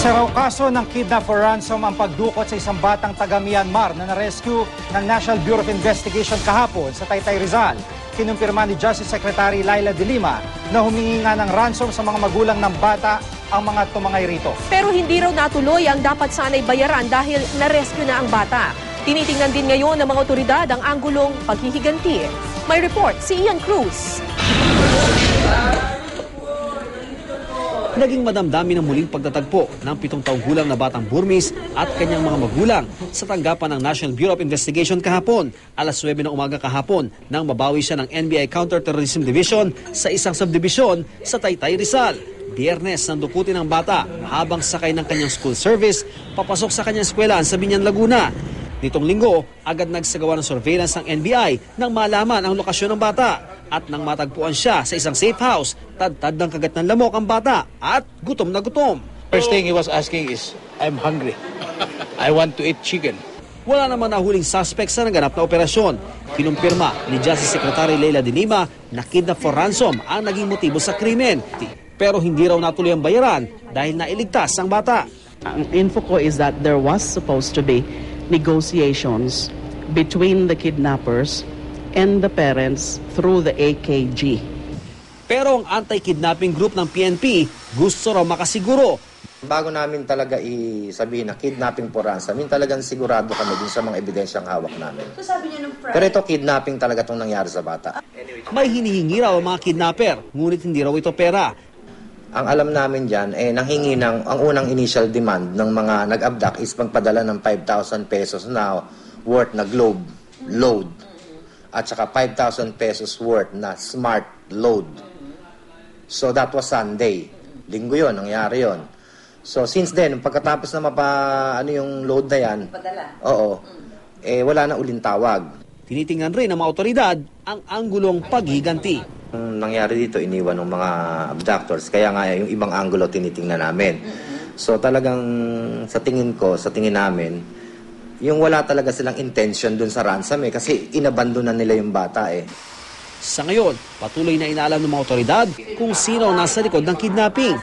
Isa raw kaso ng kidnap for ransom ang pagdukot sa isang batang taga Myanmar na na-rescue ng National Bureau of Investigation kahapon sa Taytay, Rizal. Kinumpirma ni Justice Secretary Laila De Lima na humingi nga ng ransom sa mga magulang ng bata ang mga tumangay rito. Pero hindi raw natuloy ang dapat sanay bayaran dahil na-rescue na ang bata. Tinitingnan din ngayon ng mga otoridad ang anggulong paghihiganti. May report si Ian Cruz. Naging madamdami ng muling pagtatagpo ng 7 taong gulang na batang Burmese at kanyang mga magulang sa tanggapan ng National Bureau of Investigation kahapon. Alas 9 ng umaga kahapon nang mabawi siya ng NBI Counterterrorism Division sa isang subdivision sa Taytay, Rizal. Biyernes nang dukutin ang bata habang sakay ng kanyang school service papasok sa kanyang eskwelahan sa Biñan, Laguna. Nitong linggo, agad nagsagawa ng surveillance ng NBI nang malaman ang lokasyon ng bata. At nang matagpuan siya sa isang safe house, tad-tad ng kagat ng lamok ang bata at gutom na gutom. First thing he was asking is, I'm hungry. I want to eat chicken. Wala naman nahuling suspect sa naganap na operasyon. Kinumpirma ni Justice Secretary Laila De Lima na kidnap for ransom ang naging motibo sa krimen. Pero hindi raw natuloy ang bayaran dahil nailigtas ang bata. Ang info ko is that there was supposed to be negotiations between the kidnappers and the parents through the AKG. Pero ang anti-kidnapping group ng PNP gusto raw makasiguro. Bago namin talaga isabihin na kidnapping for ransom, talagang sigurado kami dun sa mga ebidensyang hawak namin. So sabi niyo pero ito kidnapping talaga itong nangyari sa bata. May hinihingi raw ang mga kidnapper, ngunit hindi raw ito pera. Ang alam namin dyan, nanghingi ang unang initial demand ng mga nag-abduct is pagpadala ng 5,000 pesos na worth na globe load. At saka 5,000 pesos worth na smart load. So that was Sunday. Linggo yon, nangyari yon. So since then, pagkatapos na yung load na yan, oo, wala na uling tawag. Tinitingnan rin ng mga otoridad ang anggulong paghiganti. Ang nangyari dito, iniwan ng mga abductors. Kaya nga yung ibang anggulo tinitingnan namin. So talagang sa tingin namin, yung wala talaga silang intention dun sa ransom kasi inabandonan nila yung bata Sa ngayon, patuloy na inaalam ng mga otoridad kung sino ang nasa likod ng kidnapping.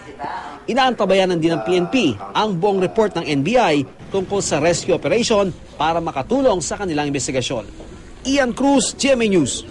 Inaantabayanan din ng PNP ang buong report ng NBI tungkol sa rescue operation para makatulong sa kanilang investigasyon. Ian Cruz, GMA News.